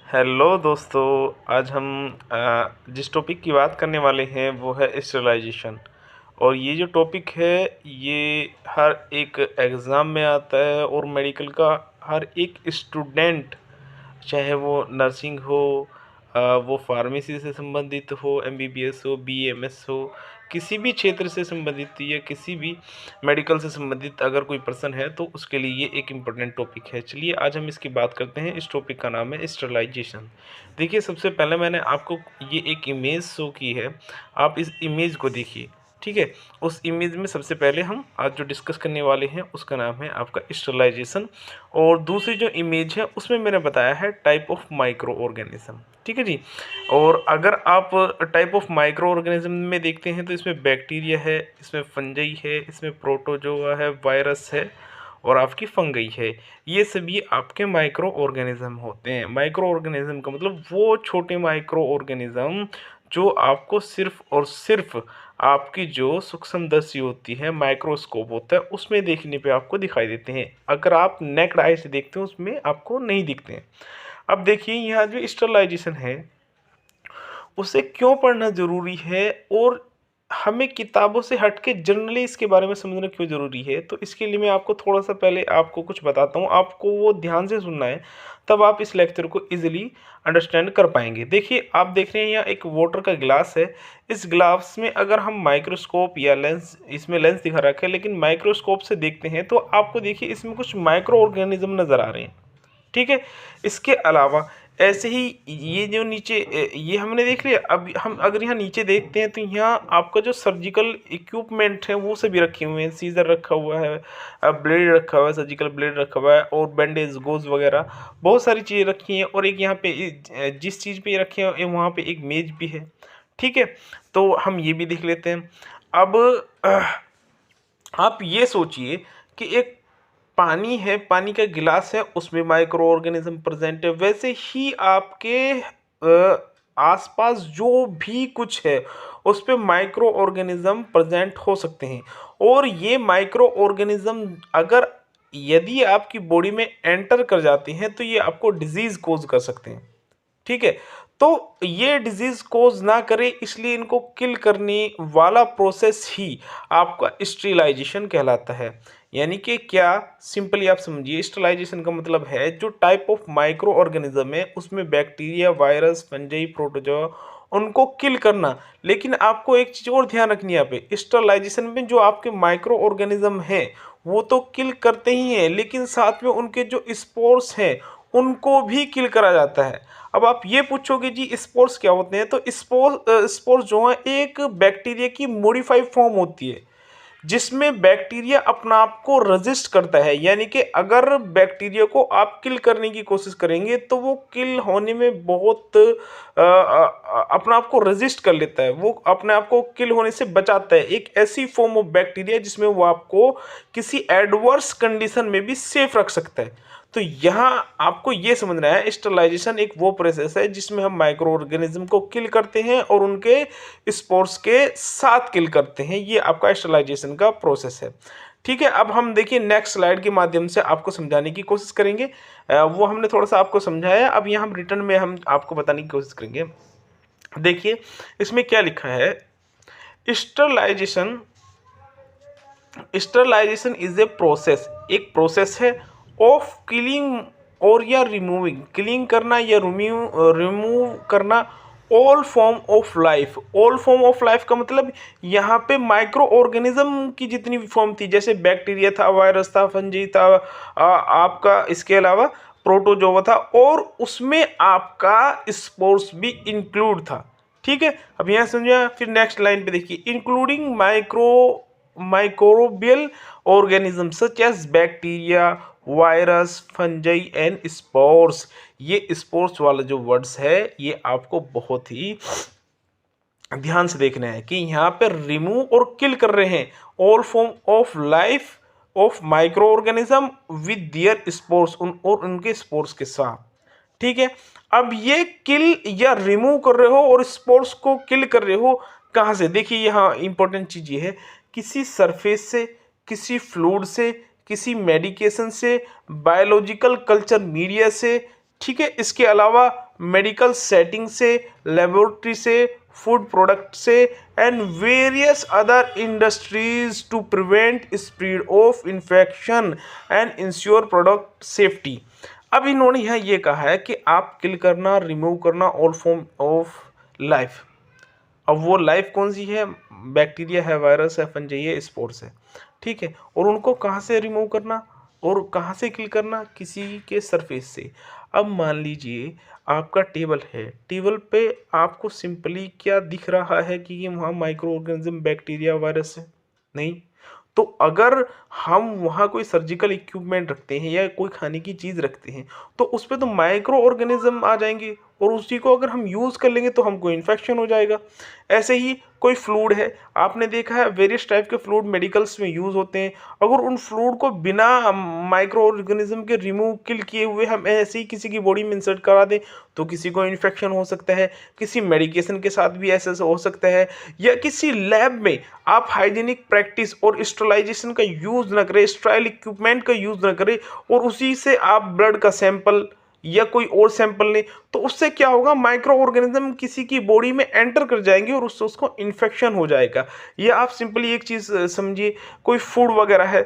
Hello दोस्तों। आज हम जिस टॉपिक की बात करने वाले हैं वो है स्टरलाइजेशन। और ये जो टॉपिक है ये हर एक एग्ज़ाम में आता है और मेडिकल का हर एक स्टूडेंट, चाहे वो नर्सिंग हो, वो फार्मेसी से संबंधित हो, एमबीबीएस हो, बीएमएस हो, किसी भी क्षेत्र से संबंधित या किसी भी मेडिकल से संबंधित अगर कोई पर्सन है तो उसके लिए ये एक इम्पोर्टेंट टॉपिक है। चलिए आज हम इसकी बात करते हैं। इस टॉपिक का नाम है स्टरलाइजेशन। देखिए, सबसे पहले मैंने आपको ये एक इमेज शो की है, आप इस इमेज को देखिए। ठीक है, उस इमेज में सबसे पहले हम आज जो डिस्कस करने वाले हैं उसका नाम है आपका स्टरलाइजेशन। और दूसरी जो इमेज है उसमें मैंने बताया है टाइप ऑफ माइक्रो ऑर्गेनिज्म। ठीक है जी। और अगर आप टाइप ऑफ माइक्रो ऑर्गेनिज्म में देखते हैं तो इसमें बैक्टीरिया है, इसमें फंजाई है, इसमें प्रोटोजोआ है, वायरस है और आपकी फंगई है। ये सभी आपके माइक्रो ऑर्गेनिज्म होते हैं। माइक्रो ऑर्गेनिज्म का मतलब वो छोटे माइक्रो ऑर्गेनिज्म जो आपको सिर्फ और सिर्फ आपकी जो सूक्ष्मदर्शी होती है, माइक्रोस्कोप होता है, उसमें देखने पे आपको दिखाई देते हैं। अगर आप नेक्ड आई से देखते हैं उसमें आपको नहीं दिखते हैं। अब देखिए, यहाँ जो स्टरलाइजेशन है उसे क्यों पढ़ना ज़रूरी है और हमें किताबों से हट के जनरली इसके बारे में समझना क्यों ज़रूरी है, तो इसके लिए मैं आपको थोड़ा सा पहले आपको कुछ बताता हूँ। आपको वो ध्यान से सुनना है, तब आप इस लेक्चर को इजीली अंडरस्टैंड कर पाएंगे। देखिए, आप देख रहे हैं यहाँ एक वाटर का गिलास है। इस ग्लास में अगर हम माइक्रोस्कोप या लेंस, इसमें लेंस दिखा रखा है लेकिन माइक्रोस्कोप से देखते हैं तो आपको देखिए इसमें कुछ माइक्रो ऑर्गेनिज्म नज़र आ रहे हैं। ठीक है। इसके अलावा ऐसे ही ये जो नीचे ये हमने देख लिया। अब हम अगर यहाँ नीचे देखते हैं तो यहाँ आपका जो सर्जिकल इक्विपमेंट है वो सभी रखे हुए हैं। सीजर रखा हुआ है, ब्लेड रखा हुआ है, सर्जिकल ब्लेड रखा हुआ है और बैंडेज, गोज वगैरह बहुत सारी चीज़ें रखी हैं। और एक यहाँ पे जिस चीज़ पे ये रखे हैं वहाँ पे एक मेज भी है। ठीक है, तो हम ये भी देख लेते हैं। अब आप ये सोचिए कि एक पानी है, पानी का गिलास है, उसमें माइक्रो ऑर्गेनिज्म प्रेजेंट है। वैसे ही आपके आसपास जो भी कुछ है उस पे माइक्रो ऑर्गेनिज्म प्रेजेंट हो सकते हैं। और ये माइक्रो ऑर्गेनिज्म अगर यदि आपकी बॉडी में एंटर कर जाते हैं तो ये आपको डिजीज कोज कर सकते हैं। ठीक है, तो ये डिजीज कोज ना करे इसलिए इनको किल करने वाला प्रोसेस ही आपका स्टेरिलाइजेशन कहलाता है। यानी कि क्या, सिंपली आप समझिए, स्टेरिलाइजेशन का मतलब है जो टाइप ऑफ माइक्रो ऑर्गेनिज्म है उसमें बैक्टीरिया, वायरस, फंजाई, प्रोटोजोआ, उनको किल करना। लेकिन आपको एक चीज और ध्यान रखनी है यहाँ पे, स्टेरिलाइजेशन में जो आपके माइक्रो ऑर्गेनिज्म है वो तो किल करते ही हैं लेकिन साथ में उनके जो स्पोर्स हैं उनको भी किल करा जाता है। अब आप ये पूछोगे जी स्पोर्स क्या होते हैं, तो स्पोर्स जो है एक बैक्टीरिया की मॉडिफाइड फॉर्म होती है जिसमें बैक्टीरिया अपना आप को रजिस्ट करता है। यानी कि अगर बैक्टीरिया को आप किल करने की कोशिश करेंगे तो वो किल होने में बहुत अपना आप को रजिस्ट कर लेता है, वो अपने आप को किल होने से बचाता है। एक ऐसी फॉर्म ऑफ बैक्टीरिया जिसमें वो आपको किसी एडवर्स कंडीशन में भी सेफ रख सकता है। तो यहाँ आपको ये समझना है स्टरलाइजेशन एक वो प्रोसेस है जिसमें हम माइक्रो ऑर्गेनिज्म को किल करते हैं और उनके स्पोर्स के साथ किल करते हैं। ये आपका स्टरलाइजेशन का प्रोसेस है। ठीक है, अब हम देखिए नेक्स्ट स्लाइड के माध्यम से आपको समझाने की कोशिश करेंगे। वो हमने थोड़ा सा आपको समझाया, अब यहाँ हम रिटर्न में हम आपको बताने की कोशिश करेंगे। देखिए इसमें क्या लिखा है, sterilisation sterilisation is a process, एक प्रोसेस है ऑफ किलिंग और या रिमूविंग, किलिंग करना या रिमूव करना all form of life. All form of life का मतलब यहाँ पे माइक्रो ऑर्गेनिज्म की जितनी भी फॉर्म थी, जैसे बैक्टीरिया था, वायरस था, फंजी था, आपका इसके अलावा प्रोटोजोआ था और उसमें आपका स्पोर्स भी इंक्लूड था। ठीक है, अब यहाँ समझिए। फिर नेक्स्ट लाइन पे देखिए, including microbial organism such as bacteria, virus, fungi and spores. ये स्पोर्स वाला जो वर्ड्स है ये आपको बहुत ही ध्यान से देखना है कि यहाँ पे रिमूव और किल कर रहे हैं all form of life of micro organism with their spores, और उनके स्पोर्स के साथ। ठीक है, अब ये किल या रिमूव कर रहे हो और स्पोर्स को किल कर रहे हो कहाँ से, देखिए यहाँ इंपॉर्टेंट चीज ये है, किसी सरफेस से, किसी फ्लूइड से, किसी मेडिकेशन से, बायोलॉजिकल कल्चर मीडिया से। ठीक है, इसके अलावा मेडिकल सेटिंग से, लेबोरेटरी से, फूड प्रोडक्ट से and various other industries to prevent spread of infection and ensure product safety. अब इन्होंने यहाँ ये कहा है कि आप किल करना, रिमूव करना ऑल फॉर्म ऑफ लाइफ। अब वो लाइफ कौन सी है? बैक्टीरिया है, वायरस है, फंजाई है, स्पोर्स है, ठीक है। और उनको कहाँ से रिमूव करना और कहाँ से किल करना? किसी के सरफेस से। अब मान लीजिए आपका टेबल है, टेबल पे आपको सिंपली क्या दिख रहा है कि ये वहाँ माइक्रो ऑर्गेनिज्म, बैक्टीरिया, वायरस है? नहीं। तो अगर हम वहाँ कोई सर्जिकल इक्विपमेंट रखते हैं या कोई खाने की चीज़ रखते हैं तो उस पर तो माइक्रो ऑर्गेनिज्म आ जाएंगे और उसी को अगर हम यूज़ कर लेंगे तो हमको इन्फेक्शन हो जाएगा। ऐसे ही कोई फ्लूइड है, आपने देखा है वेरियस टाइप के फ्लूइड मेडिकल्स में यूज़ होते हैं, अगर उन फ्लूइड को बिना माइक्रो ऑर्गेनिज्म के रिमूव किल किए हुए हम ऐसे ही किसी की बॉडी में इंसर्ट करा दें तो किसी को इन्फेक्शन हो सकता है। किसी मेडिकेशन के साथ भी ऐसा हो सकता है, या किसी लैब में आप हाइजीनिक प्रैक्टिस और स्टरलाइजेशन का यूज़ ना करें, स्टराइल इक्विपमेंट का यूज़ ना करें और उसी से आप ब्लड का सैंपल या कोई और सैंपल लें तो उससे क्या होगा? माइक्रो ऑर्गेनिज्म किसी की बॉडी में एंटर कर जाएंगे और उससे उसको इन्फेक्शन हो जाएगा। या आप सिंपली एक चीज़ समझिए, कोई फूड वगैरह है,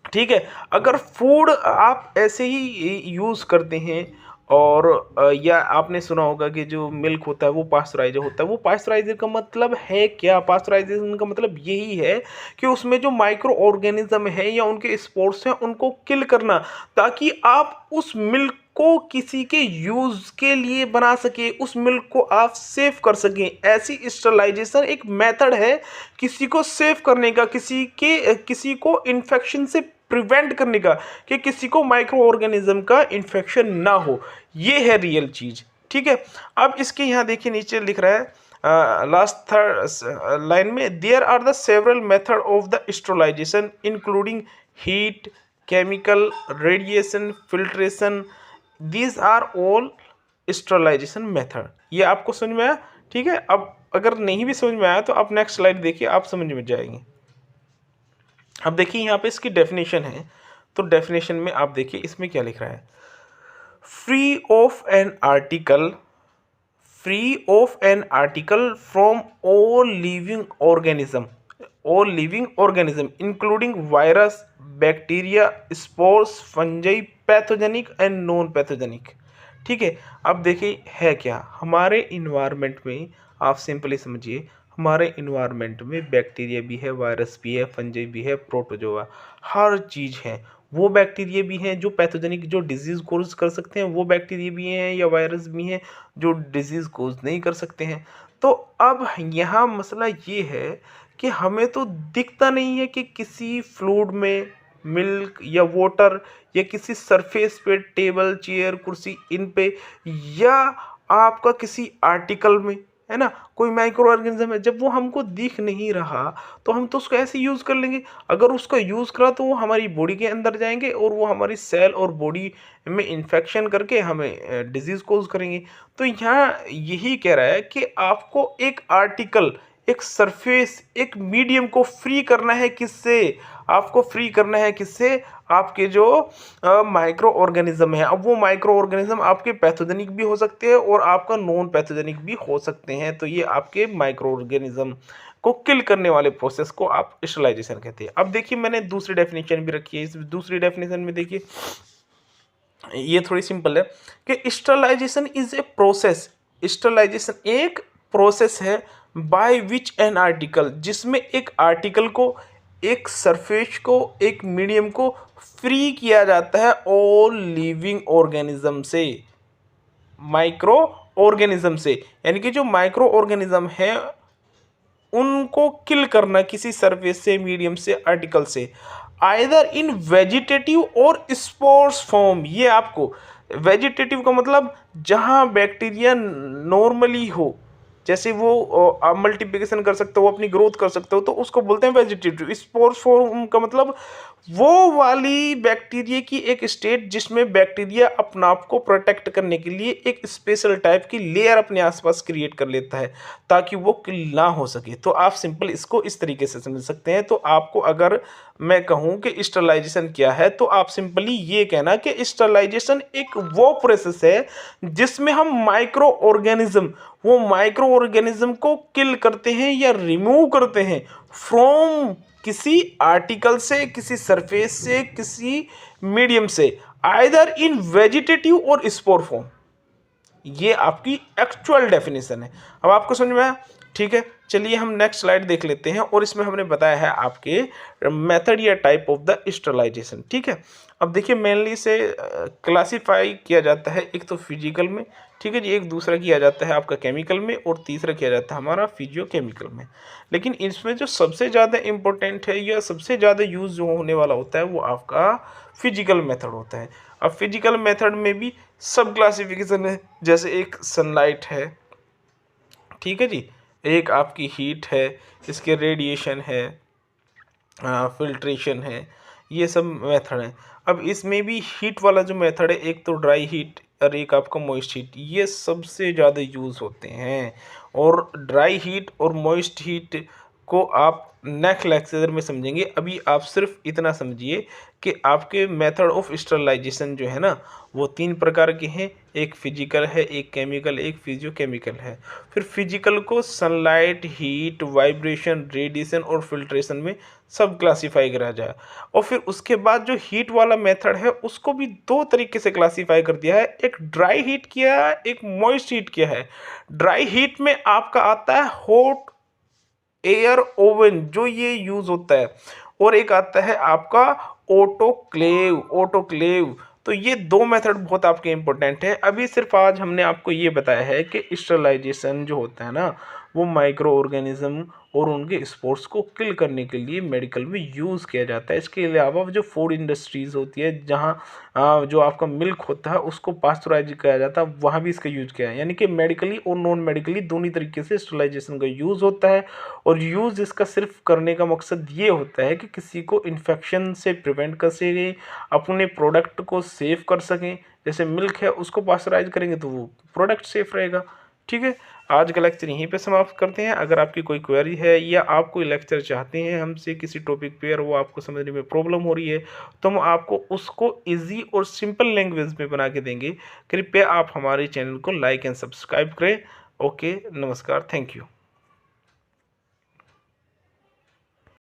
ठीक है, अगर फूड आप ऐसे ही यूज़ करते हैं और या आपने सुना होगा कि जो मिल्क होता है वो पास्चराइजर होता है। वो पास्चराइजर का मतलब है क्या? पास्चराइजेशन का मतलब यही है कि उसमें जो माइक्रो ऑर्गेनिज्म है या उनके स्पोर्स हैं उनको किल करना, ताकि आप उस मिल्क को किसी के यूज़ के लिए बना सके, उस मिल्क को आप सेव कर सकें। ऐसी स्टरलाइजेशन एक मेथड है किसी को सेव करने का, किसी को इन्फेक्शन से प्रिवेंट करने का, कि किसी को माइक्रो ऑर्गेनिज्म का इन्फेक्शन ना हो। ये है रियल चीज़, ठीक है। अब इसके यहाँ देखिए नीचे लिख रहा है लास्ट थर्ड लाइन में, there are the several method of the sterilisation including heat, chemical, radiation, filtration, these are all sterilisation method. ये आपको समझ में आया? ठीक है। अब अगर नहीं भी समझ में आया तो आप नेक्स्ट स्लाइड देखिए, आप समझ में जाएंगे। अब देखिए यहाँ पे इसकी डेफिनेशन है, तो डेफिनेशन में आप देखिए इसमें क्या लिख रहा है, free of an article, free of an article from all living organism including virus, bacteria, spores, fungi, pathogenic and non pathogenic. ठीक है। अब देखिए है क्या हमारे इन्वायरमेंट में, आप सिंपली समझिए हमारे इन्वायरमेंट में बैक्टीरिया भी है, वायरस भी है, फंजाई भी है, प्रोटोजोआ, हर चीज़ है। वो बैक्टीरिया भी हैं जो पैथोजेनिक, जो डिजीज़ कोज कर सकते हैं, वो बैक्टीरिया भी हैं या वायरस भी हैं जो डिजीज़ कोज नहीं कर सकते हैं। तो अब यहाँ मसला ये है कि हमें तो दिखता नहीं है कि किसी फ्लूइड में मिल्क या वाटर या किसी सरफेस पे, टेबल, चेयर, कुर्सी, इन पे, या आपका किसी आर्टिकल में, है ना, कोई माइक्रो ऑर्गेनिज्म है। जब वो हमको दिख नहीं रहा तो हम तो उसको ऐसे यूज़ कर लेंगे। अगर उसका यूज़ करा तो वो हमारी बॉडी के अंदर जाएंगे और वो हमारी सेल और बॉडी में इन्फेक्शन करके हमें डिजीज़ कोज करेंगे। तो यहाँ यही कह रहा है कि आपको एक आर्टिकल, एक सरफेस, एक मीडियम को फ्री करना है। किससे? आपको फ्री करना है किससे? आपके जो माइक्रो ऑर्गेनिज्म है। अब वो माइक्रो ऑर्गेनिज्म आपके पैथोजेनिक भी हो सकते हैं और आपका नॉन पैथोजेनिक भी हो सकते हैं। तो ये आपके माइक्रो ऑर्गेनिज्म को किल करने वाले प्रोसेस को आप स्टरलाइजेशन कहते हैं। अब देखिए मैंने दूसरी डेफिनेशन भी रखी है। इस दूसरी डेफिनेशन में देखिए ये थोड़ी सिंपल है कि sterilisation is a process, sterilisation एक प्रोसेस है बाय विच एन आर्टिकल, जिसमें एक आर्टिकल को, एक सरफेस को, एक मीडियम को फ्री किया जाता है ऑल लिविंग ऑर्गेनिज्म से, माइक्रो ऑर्गेनिज्म से। यानी कि जो माइक्रो ऑर्गेनिज्म है उनको किल करना किसी सरफेस से, मीडियम से, आर्टिकल से, आइदर इन वेजिटेटिव और स्पोर्स फॉर्म। ये आपको वेजिटेटिव का मतलब जहाँ बैक्टीरिया नॉर्मली हो, जैसे वो मल्टीप्लिकेशन कर सकते हो, अपनी ग्रोथ कर सकते हो, तो उसको बोलते हैं वेजिटेटिव। स्पोर्स फॉर्म का मतलब वो वाली बैक्टीरिया की एक स्टेट जिसमें बैक्टीरिया अपना आप को प्रोटेक्ट करने के लिए एक स्पेशल टाइप की लेयर अपने आसपास क्रिएट कर लेता है ताकि वो किल ना हो सके। तो आप सिंपल इसको इस तरीके से समझ सकते हैं। तो आपको अगर मैं कहूँ कि स्टरलाइजेशन क्या है, तो आप सिंपली ये कहना कि स्टरलाइजेशन एक वो प्रोसेस है जिसमें हम वो माइक्रो ऑर्गेनिज्म को किल करते हैं या रिमूव करते हैं फ्रॉम किसी आर्टिकल से, किसी सरफेस से, किसी मीडियम से, आइदर इन वेजिटेटिव और स्पोर फॉर्म। ये आपकी एक्चुअल डेफिनेशन है। अब आपको समझ में आया? ठीक है, चलिए हम नेक्स्ट स्लाइड देख लेते हैं और इसमें हमने बताया है आपके मेथड या टाइप ऑफ द स्टरलाइजेशन। ठीक है, अब देखिए मेनली से क्लासिफाई किया जाता है, एक तो फिजिकल में, ठीक है जी, एक दूसरा किया जाता है आपका केमिकल में, और तीसरा किया जाता है हमारा फिजियोकेमिकल में। लेकिन इसमें जो सबसे ज़्यादा इम्पोर्टेंट है या सबसे ज़्यादा यूज़ जो होने वाला होता है वो आपका फिजिकल मेथड होता है। अब फिजिकल मेथड में भी सब क्लासिफिकेशन है, जैसे एक सनलाइट है, ठीक है जी, एक आपकी हीट है, इसके रेडिएशन है, फिल्ट्रेशन है, ये सब मेथड हैं। अब इसमें भी हीट वाला जो मेथड है, एक तो ड्राई हीट और एक आपका मॉइस्ट हीट, ये सबसे ज़्यादा यूज़ होते हैं। और ड्राई हीट और मॉइस्ट हीट को आप नेक्स्ट लेक्चर में समझेंगे। अभी आप सिर्फ इतना समझिए कि आपके मेथड ऑफ स्टरलाइजेशन जो है ना, वो 3 प्रकार के हैं, एक फिजिकल है, एक केमिकल, एक फिजियोकेमिकल है। फिर फिजिकल को सनलाइट, हीट, वाइब्रेशन, रेडिएशन और फिल्ट्रेशन में सब क्लासीफाई करा जाए। और फिर उसके बाद जो हीट वाला मेथड है उसको भी 2 तरीके से क्लासीफाई कर दिया है, एक ड्राई हीट किया है, एक मॉइस्ट हीट किया है। ड्राई हीट में आपका आता है हॉट एयर ओवन, जो ये यूज होता है, और एक आता है आपका ऑटोक्लेव। तो ये 2 मेथड बहुत आपके इंपॉर्टेंट है। अभी सिर्फ आज हमने आपको ये बताया है कि स्टरलाइजेशन जो होता है ना, वो माइक्रो ऑर्गेनिज्म और उनके स्पोर्स को किल करने के लिए मेडिकल में यूज़ किया जाता है। इसके अलावा जो फूड इंडस्ट्रीज़ होती है, जहाँ जो आपका मिल्क होता है उसको पास्चराइज किया जाता है, वहाँ भी इसका यूज किया है। यानी कि मेडिकली और नॉन मेडिकली दोनों तरीके से स्टरलाइजेशन का यूज़ होता है। और यूज़ इसका सिर्फ करने का मकसद ये होता है कि किसी को इन्फेक्शन से प्रिवेंट कर सकें, अपने प्रोडक्ट को सेव कर सकें। जैसे मिल्क है, उसको पास्चराइज करेंगे तो वो प्रोडक्ट सेफ रहेगा। ठीक है, आज का लेक्चर यहीं पे समाप्त करते हैं। अगर आपकी कोई क्वेरी है या आप कोई लेक्चर चाहते हैं हमसे किसी टॉपिक पे और वो आपको समझने में प्रॉब्लम हो रही है, तो हम आपको उसको इजी और सिंपल लैंग्वेज में बना के देंगे। कृपया आप हमारे चैनल को लाइक एंड सब्सक्राइब करें। ओके, नमस्कार, थैंक यू।